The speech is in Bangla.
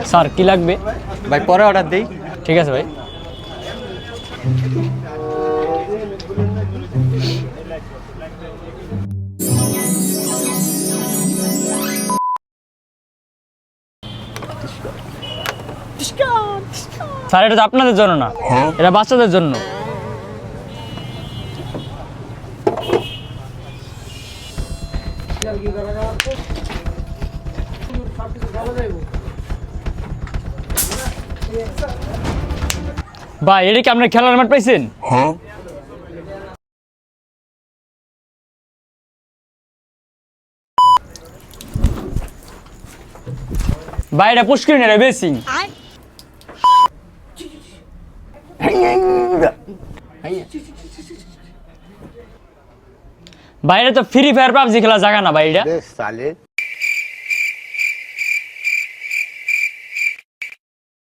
স্যার কি লাগবে? ভাই পরে অর্ডার দেই। ঠিক আছে ভাই। স্যার এটা তো আপনাদের জন্য না, এটা বাচ্চাদের জন্য। ভাই এটা কি আপনার খেলার মাঠ পাইছেন? ভাই এটা পুষ্করিণ, এটা বেসিং। ভাই এটা তো ফ্রি ফায়ার পাবজি খেলা জায়গা না ভাই এটা।